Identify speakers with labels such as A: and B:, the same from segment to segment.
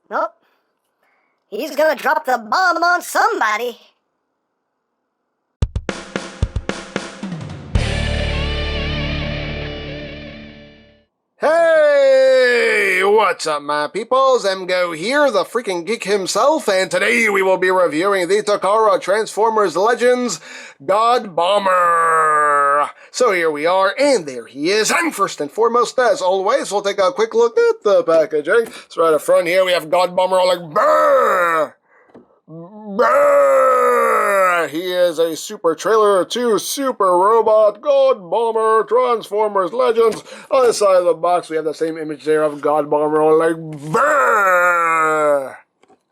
A: Nope. He's gonna drop the bomb on somebody.
B: Hey, what's up, my peoples? EmGo here, the freaking geek himself, and today we will be reviewing the Takara Transformers Legends GODBOMBER. So here we are, and there he is. And first and foremost, as always, we'll take a quick look at the packaging. So right up front here, we have GODBOMBER all like, brrr! Brrr! He is a super trailer to Super Robot GODBOMBER Transformers Legends. On the side of the box, we have the same image there of GODBOMBER all like, brrr!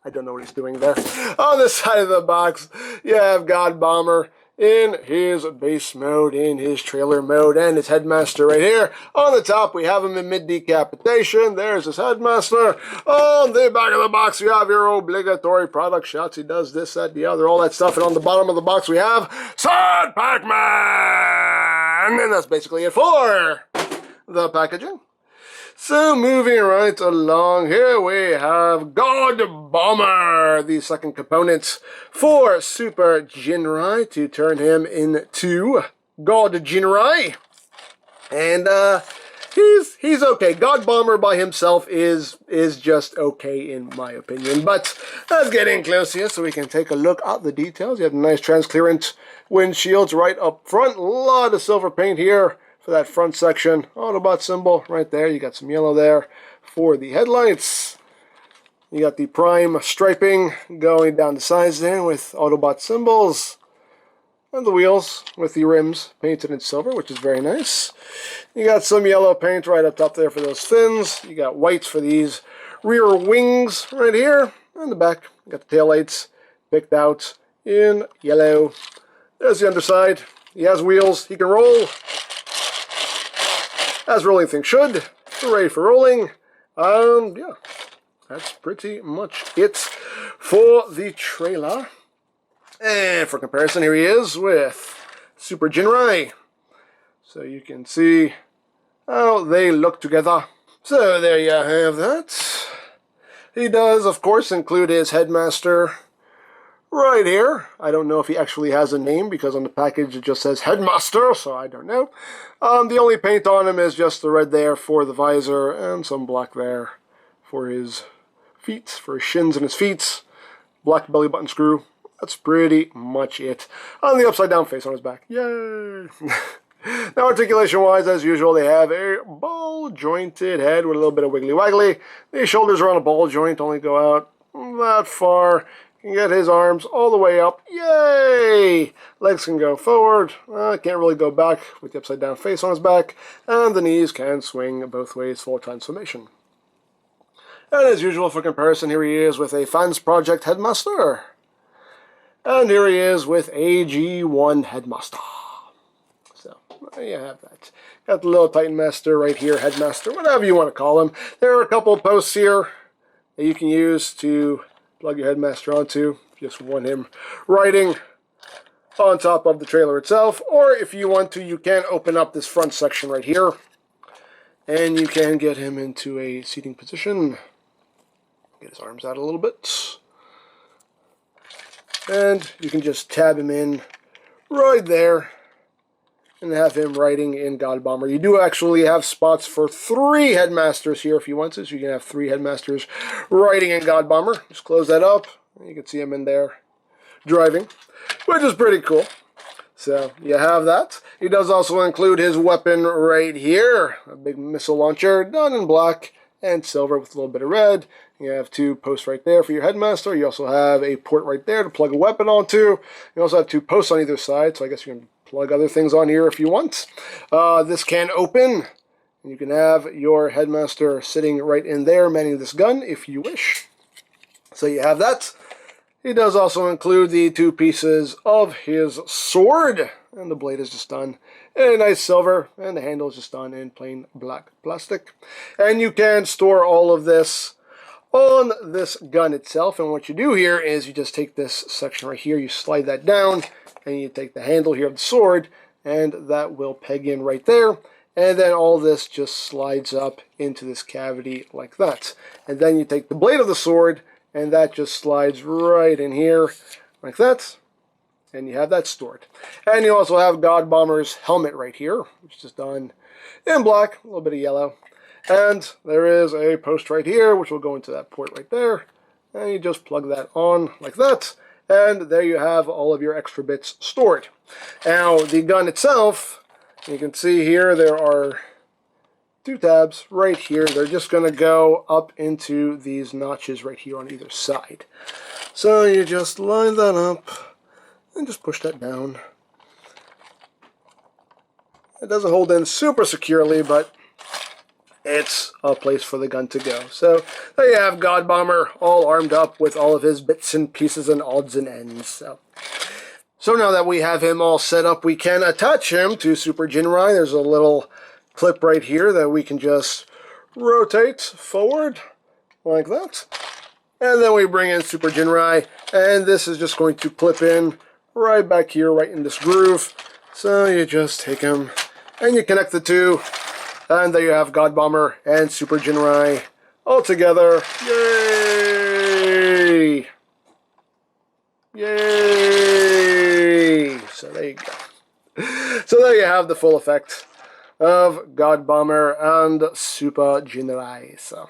B: I don't know what he's doing there. On the side of the box, you have GODBOMBER in his base mode, in his trailer mode, and his headmaster right here. On the top, we have him in mid-decapitation. There's his headmaster. On the back of the box, you have your obligatory product shots. He does this, that, the other, all that stuff. And on the bottom of the box, we have Sad Pac-Man! And that's basically it for the packaging. So moving right along, here we have GODBOMBER, the second component for Super Jinrai to turn him into God Jinrai. And he's okay. GODBOMBER by himself is just okay in my opinion. But let's get in close here so we can take a look at the details. You have nice transparent windshields right up front. A lot of silver paint here for that front section. Autobot symbol right there. You got some yellow there for the headlights. You got the prime striping going down the sides there with Autobot symbols. And the wheels with the rims painted in silver, which is very nice. You got some yellow paint right up top there for those fins. You got whites for these rear wings right here. And the back, you got the taillights picked out in yellow. There's the underside. He has wheels. He can roll, as rolling things should. Hooray for rolling. Yeah, that's pretty much it for the trailer. And for comparison, here he is with Super Jinrai. So you can see how they look together. So there you have that. He does, of course, include his headmaster right here. I don't know if he actually has a name because on the package it just says Headmaster, so I don't know. The only paint on him is just the red there for the visor and some black there for his feet, for his shins and his feet. Black belly button screw. That's pretty much it. On the upside down face on his back. Yay! Now articulation-wise, as usual, they have a ball-jointed head with a little bit of wiggly-waggly. The shoulders are on a ball joint, only go out that far. You can get his arms all the way up. Yay! Legs can go forward. Can't really go back with the upside down face on his back. And the knees can swing both ways for transformation. And as usual, for comparison, here he is with a Fans Project Headmaster. And here he is with AG1 Headmaster. So, there you have that. Got the little Titan Master right here, Headmaster, whatever you want to call him. There are a couple posts here that you can use to plug your headmaster onto. Just want him riding on top of the trailer itself. Or if you want to, you can open up this front section right here. And you can get him into a seating position. Get his arms out a little bit. And you can just tab him in right there. And have him riding in GODBOMBER. You do actually have spots for 3 headmasters here if you want to. So you can have 3 headmasters riding in GODBOMBER. Just close that up. You can see him in there driving, which is pretty cool. So you have that. He does also include his weapon right here. A big missile launcher done in black and silver with a little bit of red. You have 2 posts right there for your headmaster. You also have a port right there to plug a weapon onto. You also have 2 posts on either side. So I guess you can plug other things on here if you want. This can open, and you can have your headmaster sitting right in there manning this gun if you wish. So you have that. He does also include the 2 pieces of his sword, and the blade is just done in nice silver, and the handle is just done in plain black plastic. And you can store all of this on this gun itself, and what you do here is you just take this section right here, you slide that down, and you take the handle here of the sword, and that will peg in right there, And then all this just slides up into this cavity like that. And then you take the blade of the sword, and that just slides right in here like that. And you have that stored. And you also have GODBOMBER's helmet right here, which is done in black, a little bit of yellow. And there is a post right here, which will go into that port right there. And you just plug that on like that. And there you have all of your extra bits stored. Now, the gun itself, you can see here there are 2 tabs right here. They're just going to go up into these notches right here on either side. So you just line that up and just push that down. It doesn't hold in super securely, but it's a place for the gun to go. So there you have GODBOMBER all armed up with all of his bits and pieces and odds and ends. So now that we have him all set up, we can attach him to Super Jinrai. There's a little clip right here that we can just rotate forward like that. And then we bring in Super Jinrai, and this is just going to clip in right back here, right in this groove. So you just take him and you connect the two. And there you have GODBOMBER and Super Jinrai all together. Yay! Yay! So there you go. So there you have the full effect of GODBOMBER and Super Jinrai. So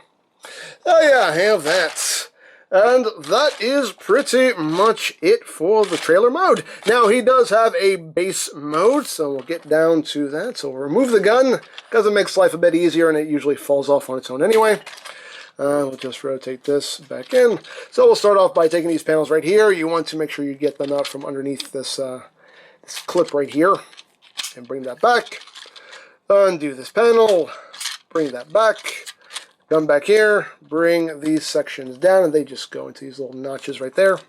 B: yeah, I have that. And that is pretty much it for the trailer mode. Now, he does have a base mode, so we'll get down to that. So we'll remove the gun, because it makes life a bit easier, and it usually falls off on its own anyway. We'll just rotate this back in. So we'll start off by taking these panels right here. You want to make sure you get them out from underneath this, this clip right here, and bring that back. Undo this panel, bring that back. Come back here, bring these sections down, and they just go into these little notches right there.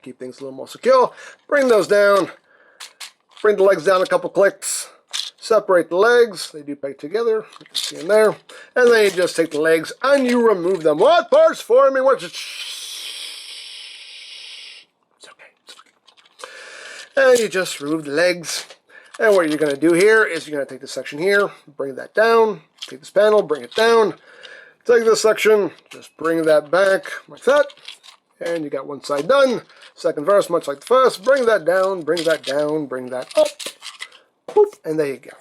B: Keep things a little more secure. Bring those down. Bring the legs down a couple clicks. Separate the legs. They do peg together. You can see them there. And then you just take the legs and you remove them. What parts for me? What's it? It's okay. It's okay. And you just remove the legs. And what you're going to do here is you're going to take this section here, bring that down. Take this panel, bring it down. Take this section, just bring that back like that. And you got one side done. Second verse, much like the first. Bring that down, bring that down, bring that up. Boop, and there you go.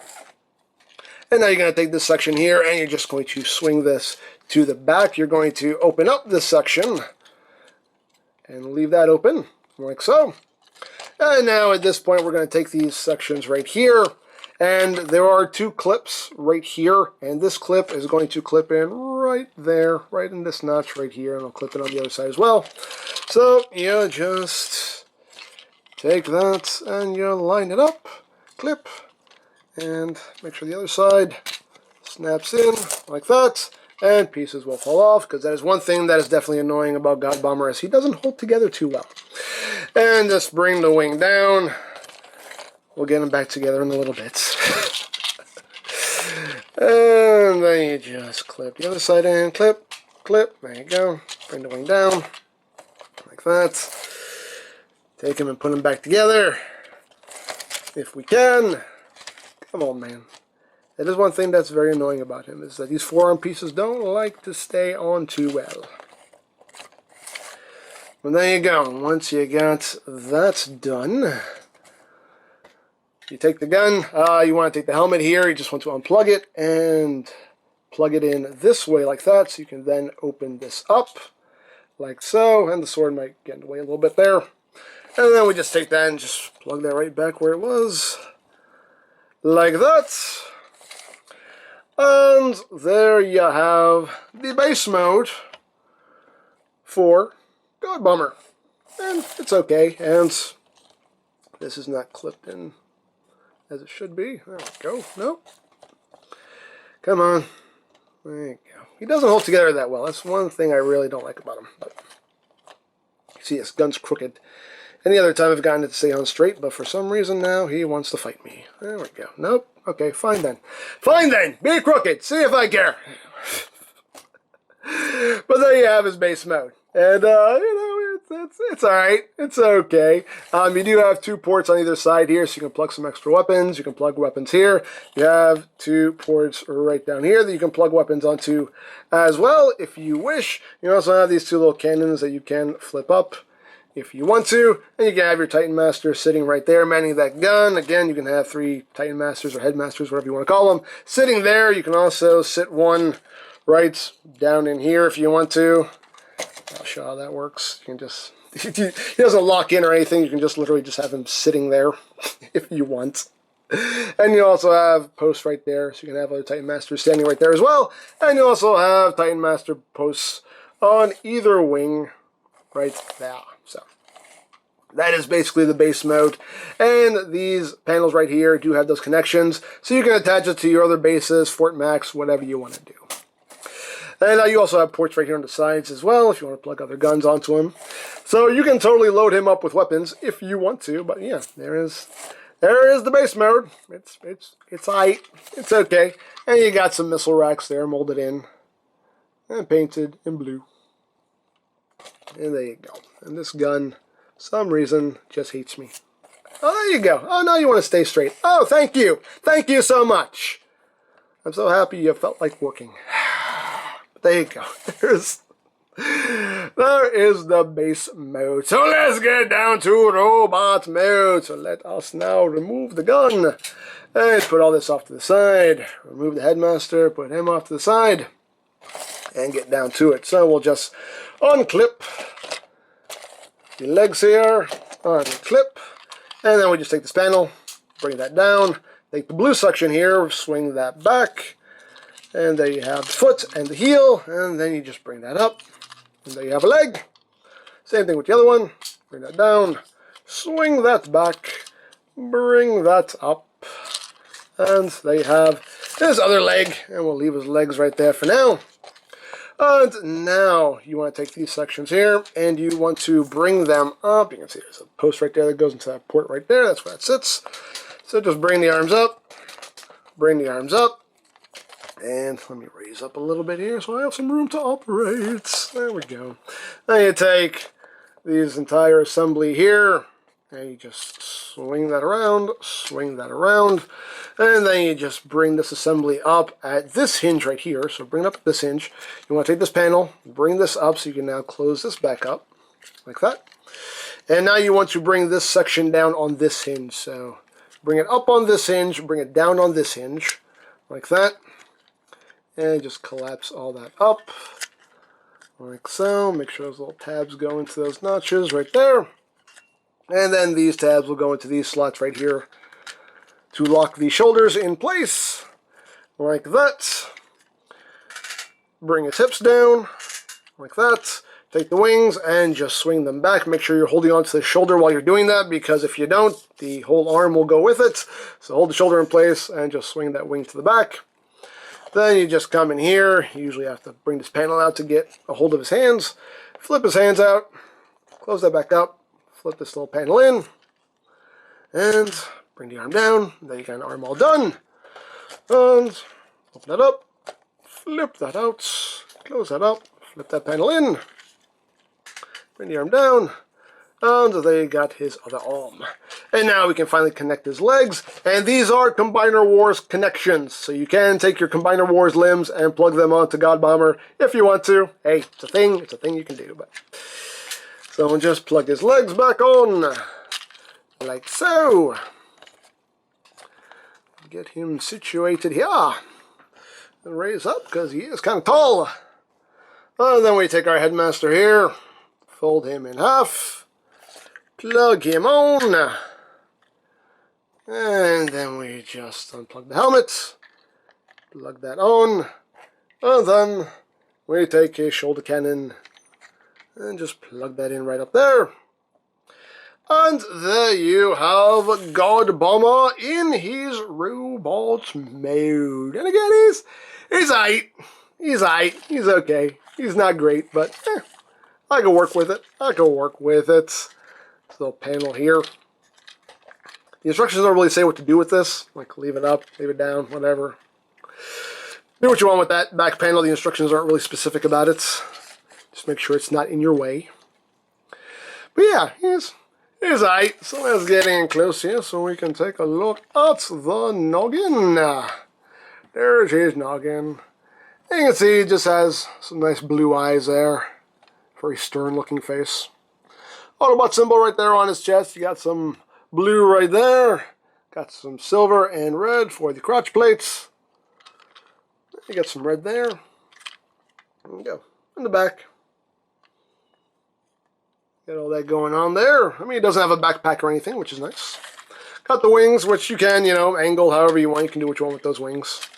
B: And now you're going to take this section here and you're just going to swing this to the back. You're going to open up this section and leave that open like so. And now at this point we're going to take these sections right here. And there are 2 clips right here, and this clip is going to clip in right there, right in this notch right here, and I'll clip it on the other side as well. So you just take that and you line it up, clip, and make sure the other side snaps in like that, and pieces will fall off, because that is one thing that is definitely annoying about GODBOMBER, is he doesn't hold together too well. And just bring the wing down. We'll get them back together in a little bit. And then you just clip the other side in, clip, clip, there you go. Bring the wing down, like that. Take them and put them back together, if we can. Come on, man. That is one thing that's very annoying about him, is that these forearm pieces don't like to stay on too well. Well, there you go. Once you got that done, you take the gun, you want to take the helmet here, you just want to unplug it and plug it in this way like that, so you can then open this up like so, and the sword might get in the way a little bit there. And then we just take that and just plug that right back where it was, like that. And there you have the base mode for GODBOMBER. And it's okay, and this is not clipped in as it should be. There we go. Nope. Come on. There you go. He doesn't hold together that well. That's one thing I really don't like about him. But you see, his gun's crooked. Any other time I've gotten it to stay on straight, but for some reason now he wants to fight me. There we go. Nope. Okay, fine then. Fine then! Be crooked! See if I care! But there you have his base mode. And, you know, it's all right. It's okay. You do have 2 ports on either side here, so you can plug some extra weapons. You can plug weapons here. You have 2 ports right down here that you can plug weapons onto as well, if you wish. You also have these 2 little cannons that you can flip up if you want to, and you can have your Titan Master sitting right there, manning that gun. Again, you can have 3 Titan Masters or Headmasters, whatever you want to call them, sitting there. You can also sit one right down in here if you want to. I'll show how that works. You can just, he doesn't lock in or anything. You can just literally just have him sitting there if you want. And you also have posts right there, so you can have other Titan Masters standing right there as well. And you also have Titan Master posts on either wing right there. So that is basically the base mode. And these panels right here do have those connections, so you can attach it to your other bases, Fort Max, whatever you want to do. And you also have ports right here on the sides as well, if you want to plug other guns onto him. So you can totally load him up with weapons if you want to. But yeah, there is the base mode. It's aight. It's okay. And you got some missile racks there molded in and painted in blue. And there you go. And this gun, for some reason, just hates me. Oh, there you go. Oh, now you want to stay straight. Oh, thank you. Thank you so much. I'm so happy you felt like working. There you go. There is the base mode. So let's get down to robot mode. So let us now remove the gun and put all this off to the side. Remove the Headmaster, put him off to the side, and get down to it. So we'll just unclip the legs here, unclip, and then we just take this panel, bring that down, take the blue section here, swing that back, and there you have the foot and the heel, and then you just bring that up, and there you have a leg. Same thing with the other one. Bring that down, swing that back, bring that up, and there you have his other leg, and we'll leave his legs right there for now. And now you want to take these sections here, and you want to bring them up. You can see there's a post right there that goes into that port right there. That's where it sits. So just bring the arms up, and let me raise up a little bit here so I have some room to operate. There we go. Now you take this entire assembly here, and you just swing that around, and then you just bring this assembly up at this hinge right here. So bring it up at this hinge. You want to take this panel, bring this up so you can now close this back up, like that. And now you want to bring this section down on this hinge. So bring it up on this hinge, bring it down on this hinge, like that. And just collapse all that up, like so. Make sure those little tabs go into those notches right there. And then these tabs will go into these slots right here to lock the shoulders in place, like that. Bring his hips down, like that. Take the wings and just swing them back. Make sure you're holding onto the shoulder while you're doing that, because if you don't, the whole arm will go with it. So hold the shoulder in place and just swing that wing to the back. Then you just come in here. You usually have to bring this panel out to get a hold of his hands. Flip his hands out. Close that back up. Flip this little panel in. And bring the arm down. There you got an arm all done. And open that up. Flip that out. Close that up. Flip that panel in. Bring the arm down. And there you got his other arm. And now we can finally connect his legs. And these are Combiner Wars connections. So you can take your Combiner Wars limbs and plug them onto GODBOMBER if you want to. Hey, it's a thing. It's a thing you can do. But so we'll just plug his legs back on. Like so. Get him situated here. And raise up because he is kind of tall. And then we take our Headmaster here. Fold him in half. Plug him on. And then we just unplug the helmet. Plug that on. And then we take his shoulder cannon and just plug that in right up there. And there you have GODBOMBER in his robot mode. And again, he's aight. He's aight. He's okay. He's not great, but I can work with it. This little panel here. The instructions don't really say what to do with this. Like leave it up, leave it down, whatever. Do what you want with that back panel. The instructions aren't really specific about it. Just make sure it's not in your way. But yeah, he's alright. So let's get in close here so we can take a look at the noggin. There's his noggin. And you can see he just has some nice blue eyes there. Very stern looking face. Autobot symbol right there on his chest. You got some blue right there. Got some silver and red for the crotch plates. You got some red there. There we go. In the back. Got all that going on there. I mean, he doesn't have a backpack or anything, which is nice. Got the wings, which you can, you know, angle however you want. You can do what you want with those wings.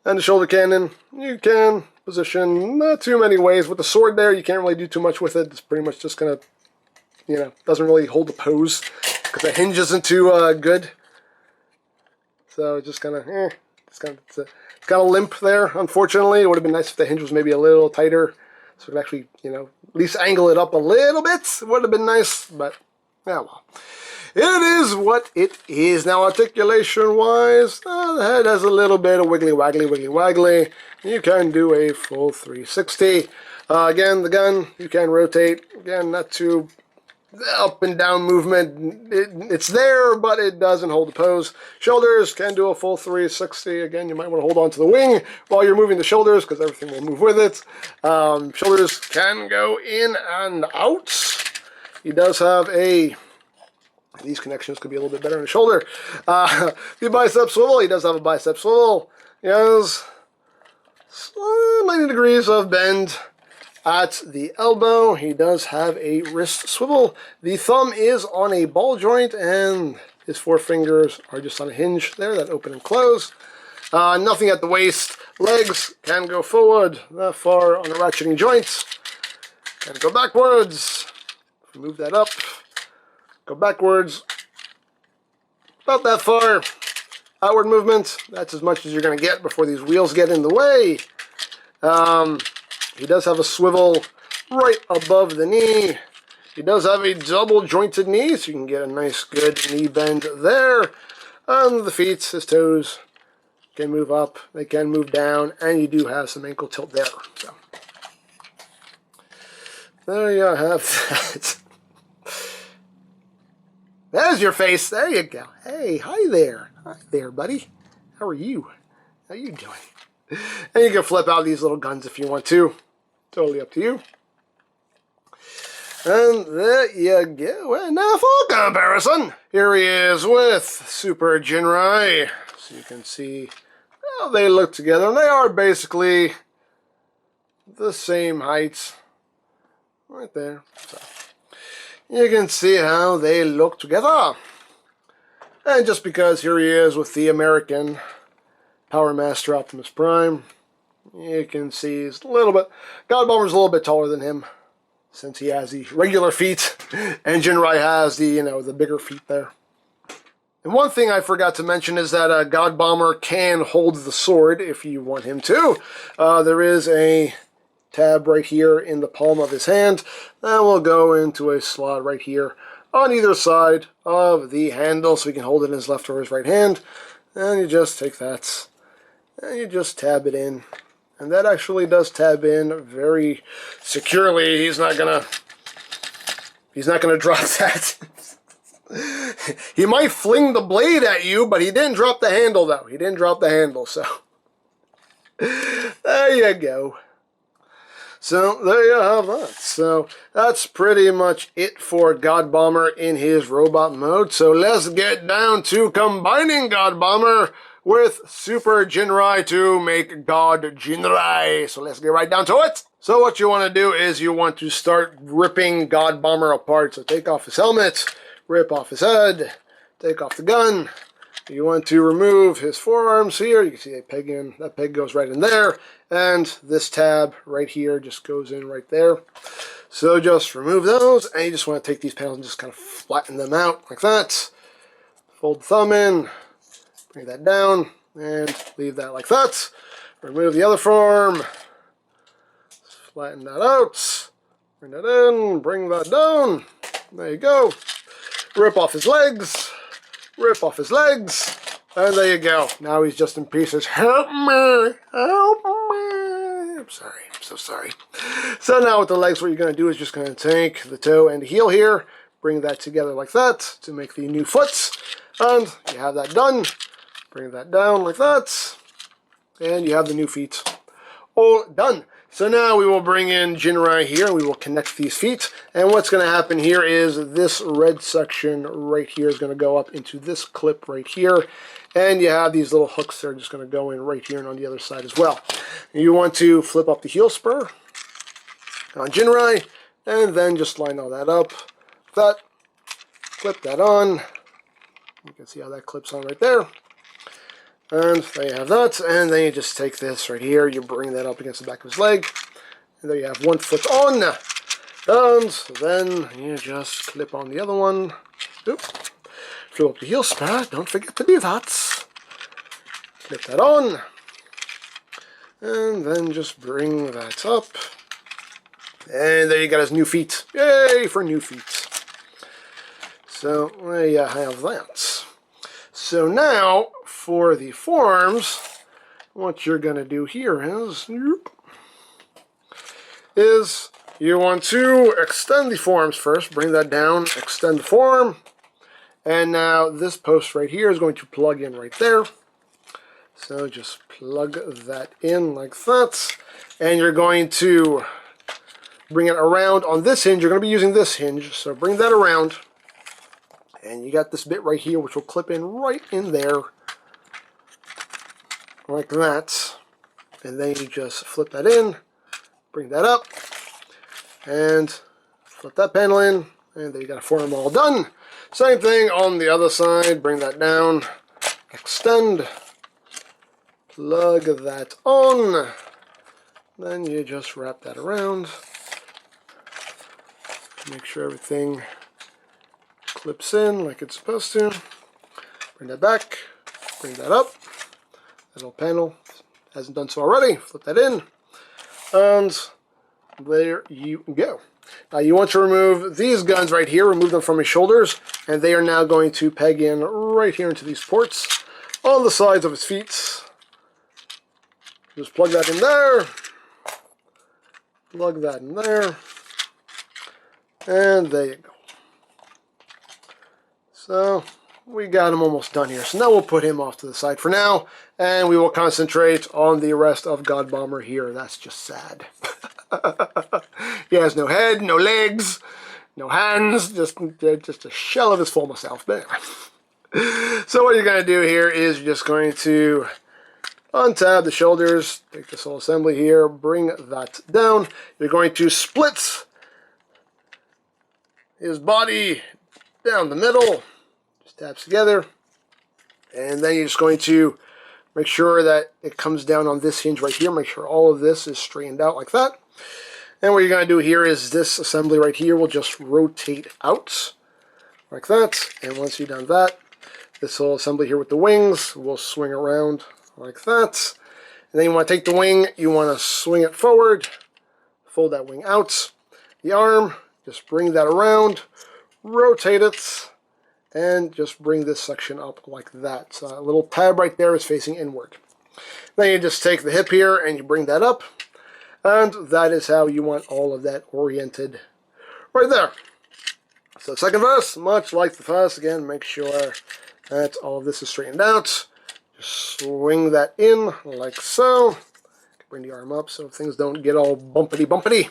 B: And the shoulder cannon, you can position not too many ways. With the sword there, you can't really do too much with it. It's pretty much just kind of, you know, doesn't really hold the pose because the hinge isn't too good. So it just kind of, it's kind of limp there. Unfortunately, it would have been nice if the hinge was maybe a little tighter, so it could actually, you know, at least angle it up a little bit. It would have been nice, but yeah, well. It is what it is. Now, articulation-wise, the head has a little bit of wiggly. You can do a full 360. Again, the gun, you can rotate. Again, not too up and down movement. It's there, but it doesn't hold the pose. Shoulders can do a full 360. Again, you might want to hold on to the wing while you're moving the shoulders because everything will move with it. Shoulders can go in and out. He does have a... These connections could be a little bit better on the shoulder. The bicep swivel, he does have a bicep swivel. He has 90 degrees of bend at the elbow. He does have a wrist swivel. The thumb is on a ball joint, and his four fingers are just on a hinge there that open and close. Nothing at the waist. Legs can go forward that far on the ratcheting joint. Can go backwards. Move that up. Go backwards, about that far. Outward movement, that's as much as you're going to get before these wheels get in the way. He does have a swivel right above the knee. He does have a double jointed knee, so you can get a nice good knee bend there. And the feet, his toes, can move up, they can move down, and you do have some ankle tilt there. So there you have that. There's your face. There you go. Hey, hi there. Hi there, buddy. How are you? How you doing? And you can flip out these little guns if you want to. Totally up to you. And there you go. And now for comparison. Here he is with Super Jinrai. So you can see how they look together. And they are basically the same height. Right there. So you can see how they look together. And just because here he is with the American Power Master Optimus Prime, you can see he's a little bit... GODBOMBER's a little bit taller than him, since he has the regular feet, and Jinrai has the, you know, the bigger feet there. And one thing I forgot to mention is that GODBOMBER can hold the sword if you want him to. There is a tab right here in the palm of his hand that will go into a slot right here on either side of the handle, so he can hold it in his left or his right hand. And you just take that and you just tab it in, and that actually does tab in very securely. He's not gonna drop that. He might fling the blade at you, but he didn't drop the handle though. He didn't drop the handle, so there you go. So there you have that. So that's pretty much it for GODBOMBER in his robot mode. So let's get down to combining GODBOMBER with Super Jinrai to make God Jinrai. So let's get right down to it. So what you want to do is you want to start ripping GODBOMBER apart. So take off his helmet, rip off his head, take off the gun. You want to remove his forearms here. You can see a peg in. That peg goes right in there. And this tab right here just goes in right there. So just remove those. And you just want to take these panels and just kind of flatten them out like that. Fold the thumb in. Bring that down. And leave that like that. Remove the other form. Flatten that out. Bring that in. Bring that down. There you go. Rip off his legs. Rip off his legs, and there you go. Now he's just in pieces. Help me! Help me! I'm sorry. so sorry. So now with the legs, what you're going to do is just going to take the toe and the heel here, bring that together like that to make the new foot, and you have that done. Bring that down like that, and you have the new feet all done. So now we will bring in Jinrai here, and we will connect these feet. And what's going to happen here is this red section right here is going to go up into this clip right here. And you have these little hooks that are just going to go in right here and on the other side as well. You want to flip up the heel spur on Jinrai, and then just line all that up. That, clip that on. You can see how that clips on right there. And there you have that, and then you just take this right here, you bring that up against the back of his leg, and there you have one foot on, and then you just clip on the other one. Oop. Flip up the heel spur, don't forget to do that. Clip that on, and then just bring that up, and there you got his new feet. Yay for new feet. So there you have that. So now, for the forearms, what you're going to do here is you want to extend the forearms first. Bring that down, extend the forearm. And now this post right here is going to plug in right there. So just plug that in like that. And you're going to bring it around on this hinge. You're going to be using this hinge. So bring that around. And you got this bit right here, which will clip in right in there. Like that. And then you just flip that in. Bring that up. And flip that panel in. And there you got a forearm all done. Same thing on the other side. Bring that down. Extend. Plug that on. Then you just wrap that around. Make sure everything clips in like it's supposed to. Bring that back. Bring that up. That little panel hasn't done so already. Flip that in. And there you go. Now you want to remove these guns right here. Remove them from his shoulders. And they are now going to peg in right here into these ports on the sides of his feet. Just plug that in there. Plug that in there. And there you go. So we got him almost done here. So now we'll put him off to the side for now. And we will concentrate on the rest of God Bomber here. That's just sad. He has no head, no legs, no hands. Just a shell of his former self. But anyway. So what you're going to do here is you're just going to untab the shoulders. Take this whole assembly here. Bring that down. You're going to split his body down the middle. Taps together, and then you're just going to make sure that it comes down on this hinge right here. Make sure all of this is straightened out like that. And what you're going to do here is this assembly right here will just rotate out like that. And once you've done that, this whole assembly here with the wings will swing around like that. And then you want to take the wing, you want to swing it forward, fold that wing out. The arm, just bring that around, rotate it, and just bring this section up like that. So a little tab right there is facing inward. Then you just take the hip here and you bring that up. And that is how you want all of that oriented right there. So second verse, much like the first, again, make sure that all of this is straightened out. Just swing that in like so. Bring the arm up so things don't get all bumpity.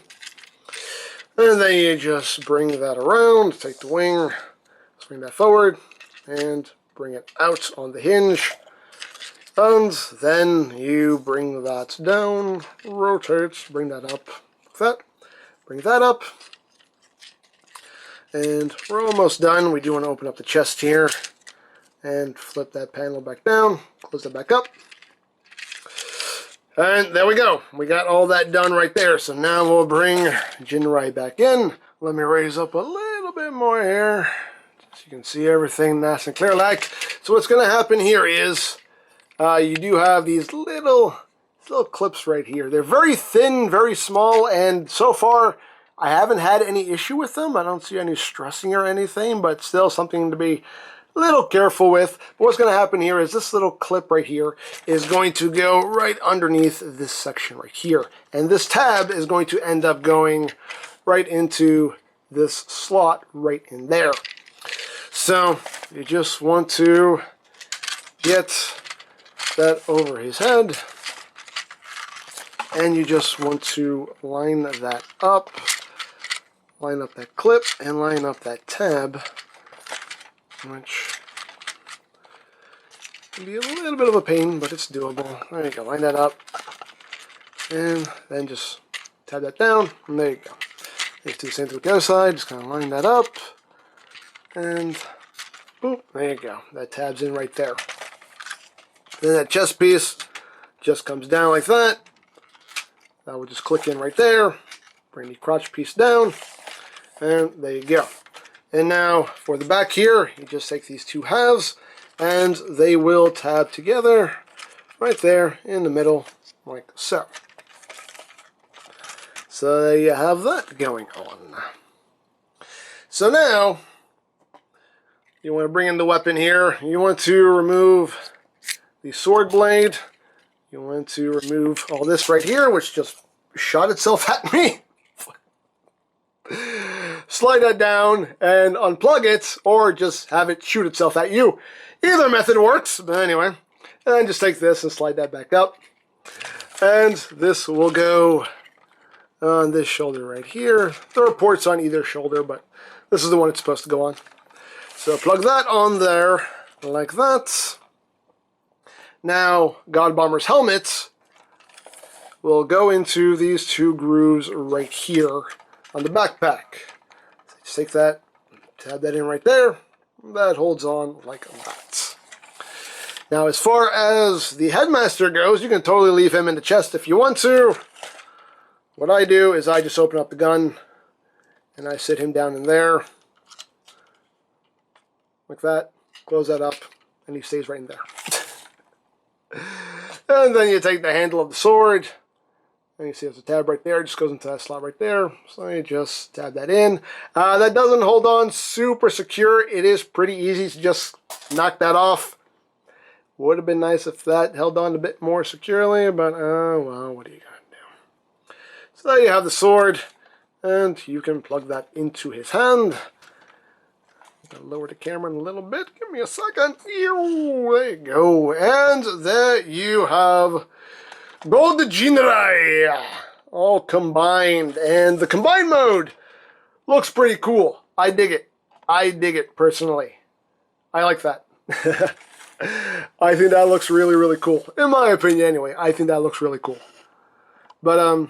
B: And then you just bring that around, take the wing, bring that forward and bring it out on the hinge, and then you bring that down, rotate, bring that up like that, bring that up, and we're almost done. We do want to open up the chest here and flip that panel back down, close it back up, and there we go. We got all that done right there. So now we'll bring Jinrai back in. Let me raise up a little bit more here. So you can see everything nice and clear like. So what's going to happen here is you do have these little clips right here. They're very thin, very small, and so far I haven't had any issue with them. I don't see any stressing or anything, but still something to be little careful with. But what's going to happen here is this little clip right here is going to go right underneath this section right here. And this tab is going to end up going right into this slot right in there. So you just want to get that over his head, and you just want to line that up, line up that clip, and line up that tab, which can be a little bit of a pain, but it's doable. There you go, line that up, and then just tab that down, and there you go. Let's do the same thing with the other side, just kind of line that up, and boop, there you go. That tabs in right there. Then that chest piece just comes down like that. That will just click in right there. Bring the crotch piece down, and there you go. And now for the back here, you just take these two halves, and they will tab together right there in the middle, like so. So there you have that going on. So now, you want to bring in the weapon here. You want to remove the sword blade. You want to remove all this right here, which just shot itself at me. Slide that down and unplug it, or just have it shoot itself at you. Either method works, but anyway. And then just take this and slide that back up. And this will go on this shoulder right here. There are ports on either shoulder, but this is the one it's supposed to go on. So plug that on there, like that. Now, God Bomber's helmet will go into these two grooves right here on the backpack. So just take that, tab that in right there. That holds on like that. Now, as far as the headmaster goes, you can totally leave him in the chest if you want to. What I do is I just open up the gun and I sit him down in there. Like that. Close that up, and he stays right in there. And then you take the handle of the sword, and you see there's a tab right there. It just goes into that slot right there. So you just tab that in. That doesn't hold on super secure. It is pretty easy to just knock that off. Would have been nice if that held on a bit more securely, but well, what are you gonna do? So there you have the sword, and you can plug that into his hand. I'll lower the camera in a little bit. Give me a second. There you go. And there you have Gold Jinrai all combined. And the combined mode looks pretty cool. I dig it. I dig it personally. I like that. I think that looks really, really cool. In my opinion, anyway. I think that looks really cool. But,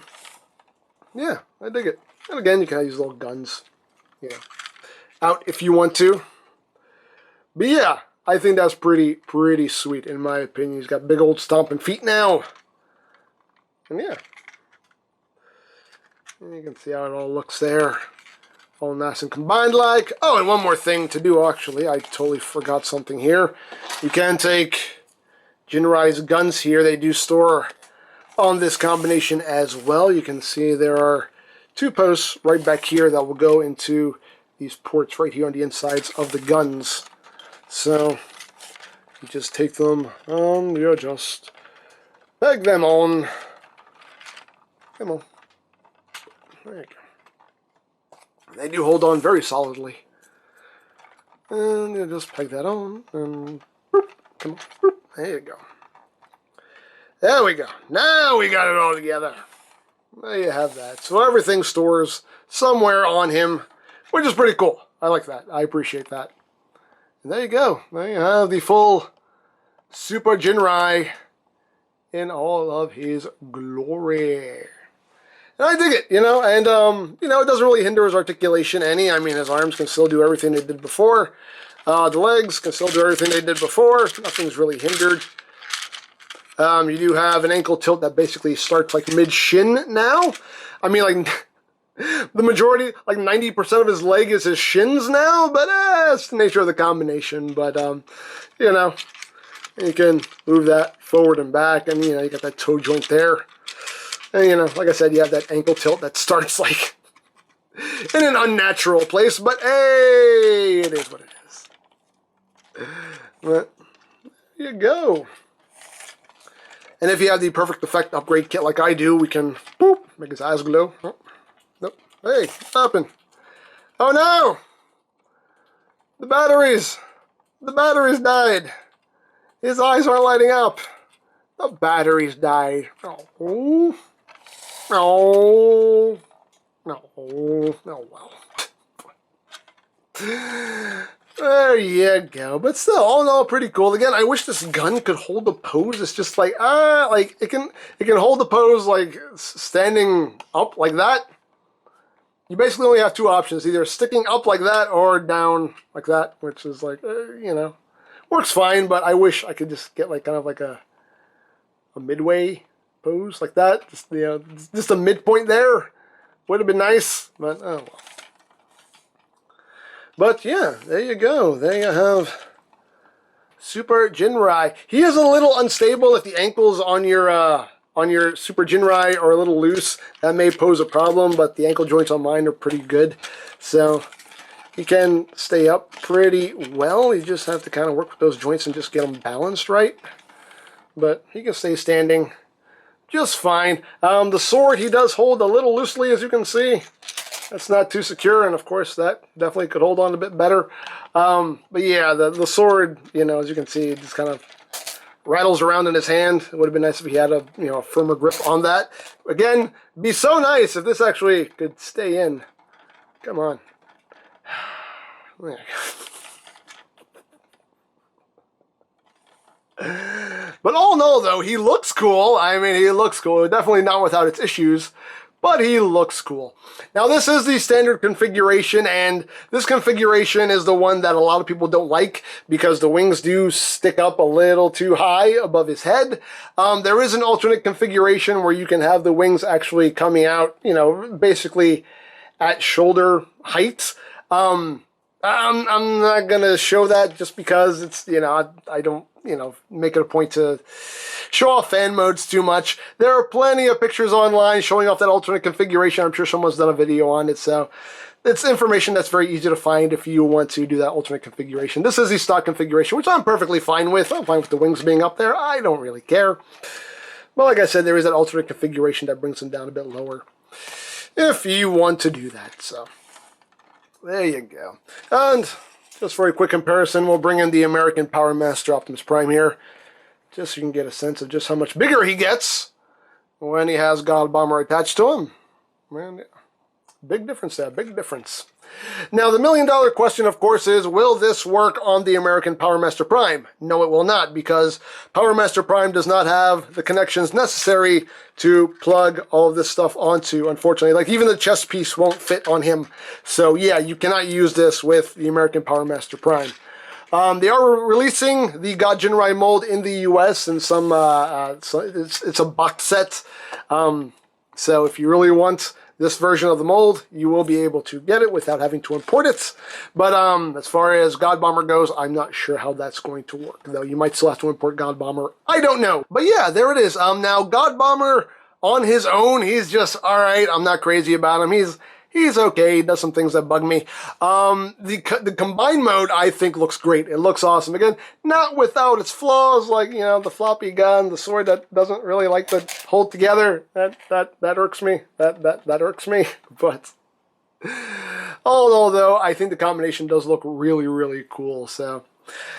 B: yeah, I dig it. And again, you can use little guns. Yeah. Out if you want to. But yeah, I think that's pretty sweet in my opinion. He's got big old stomping feet now. And yeah. And you can see how it all looks there. All nice and combined like. Oh, and one more thing to do actually. I totally forgot something here. You can take Jinrai's guns here. They do store on this combination as well. You can see there are two posts right back here that will go into these ports right here on the insides of the guns. So you just take them and you just peg them on. Come on. There you go. They do hold on very solidly. And you just peg that on and boop, come on, boop, there you go. There we go. Now we got it all together. There you have that. So everything stores somewhere on him, which is pretty cool. I like that. I appreciate that. And there you go. There you have the full Super Jinrai in all of his glory. And I dig it, you know, and, you know, it doesn't really hinder his articulation any. I mean, his arms can still do everything they did before. The legs can still do everything they did before. Nothing's really hindered. You do have an ankle tilt that basically starts like mid-shin now. I mean, like, the majority, like 90% of his leg is his shins now, but it's the nature of the combination. But, you know, you can move that forward and back, and, you know, you got that toe joint there. And, you know, like I said, you have that ankle tilt that starts, like, in an unnatural place, but hey, it is what it is. But there you go. And if you have the Perfect Effect upgrade kit like I do, we can, boop, make his eyes glow. Oh, nope. Hey, what happened? Oh no! The batteries died. His eyes aren't lighting up. The batteries died. Oh. No. No. Oh, well. There you go. But still, all in all, pretty cool. Again, I wish this gun could hold the pose. It's just like, it can hold the pose like standing up like that. You basically only have two options, either sticking up like that or down like that, which is like, you know, works fine, but I wish I could just get like kind of like a midway pose like that. Just, you know, just a midpoint there would have been nice, but oh well. But yeah, there you go. There you have Super Jinrai. He is a little unstable if the ankles on your Super Jinrai are a little loose. That may pose a problem, but the ankle joints on mine are pretty good. So he can stay up pretty well. You just have to kind of work with those joints and just get them balanced right. But he can stay standing just fine. The sword he does hold a little loosely, as you can see. That's not too secure, and of course that definitely could hold on a bit better. But yeah, the sword, you know, as you can see, it just kind of rattles around in his hand. It would have been nice if he had a, you know, a firmer grip on that. Again, be so nice if this actually could stay in. Come on. There you go. But all in all, though, he looks cool. I mean, he looks cool. Definitely not without its issues, but he looks cool. Now, this is the standard configuration, and this configuration is the one that a lot of people don't like because the wings do stick up a little too high above his head. There is an alternate configuration where you can have the wings actually coming out, you know, basically at shoulder height. I'm not going to show that just because it's, you know, I don't, you know, make it a point to show off fan modes too much. There are plenty of pictures online showing off that alternate configuration. I'm sure someone's done a video on it, so it's information that's very easy to find if you want to do that alternate configuration. This is the stock configuration, which I'm perfectly fine with. I'm fine with the wings being up there. I don't really care. But like I said, there is that alternate configuration that brings them down a bit lower if you want to do that, so there you go. And just for a quick comparison, we'll bring in the American Power Master Optimus Prime here, just so you can get a sense of just how much bigger he gets when he has God Bomber attached to him. Man, big difference there, big difference. Now, the million-dollar question, of course, is, will this work on the American Power Master Prime? No, it will not, because Power Master Prime does not have the connections necessary to plug all of this stuff onto, unfortunately. Like, even the chest piece won't fit on him. So, yeah, you cannot use this with the American Power Master Prime. They are releasing the God Jinrai mold in the U.S. and some, it's a box set. So if you really want this version of the mold, you will be able to get it without having to import it. But as far as God Bomber goes, I'm not sure how that's going to work, though. You might still have to import God Bomber. I don't know. But yeah, there it is. Now, God Bomber on his own, he's just all right. I'm not crazy about him. He's okay. He does some things that bug me. The combined mode, I think, looks great. It looks awesome. Again, not without its flaws, like, you know, the floppy gun, the sword that doesn't really like to hold together. That irks me. That irks me. But all in all, though, I think the combination does look really, really cool. So,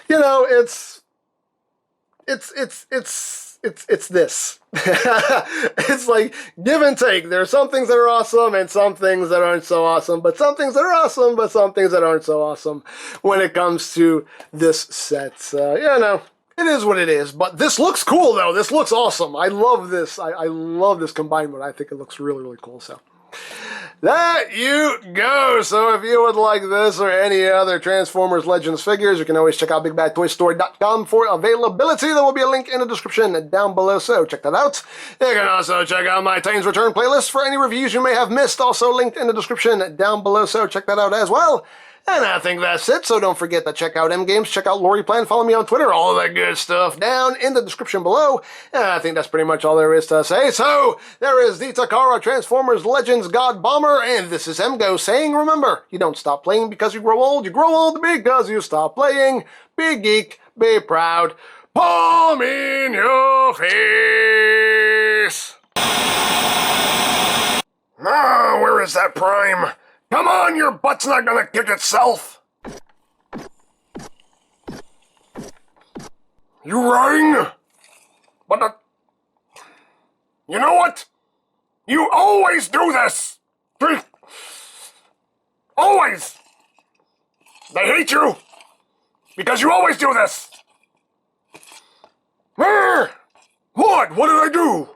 B: you know, it's this. It's like give and take. There are some things that are awesome and some things that aren't so awesome, but some things that are awesome, but some things that aren't so awesome when it comes to this set. So, you know, it is what it is. But this looks cool, though. This looks awesome. I love this. I love this combined mode. I think it looks really, really cool. So there you go. So if you would like this or any other Transformers Legends figures, you can always check out BigBadToyStore.com for availability. There will be a link in the description down below, so check that out. You can also check out my Titans Return playlist for any reviews you may have missed, also linked in the description down below, so check that out as well. And I think that's it, so don't forget to check out EmGo's, check out Lori Plan, follow me on Twitter, all of that good stuff down in the description below. And I think that's pretty much all there is to say. So, there is the Takara Transformers Legends God Bomber, and this is EmGo saying, remember, you don't stop playing because you grow old because you stop playing. Be geek, be proud, palm in your face. Ah, where is that Prime? Come on, your butt's not gonna kick itself! You rang? But you know what? You always do this! Always! They hate you! Because you always do this! What? What did I do?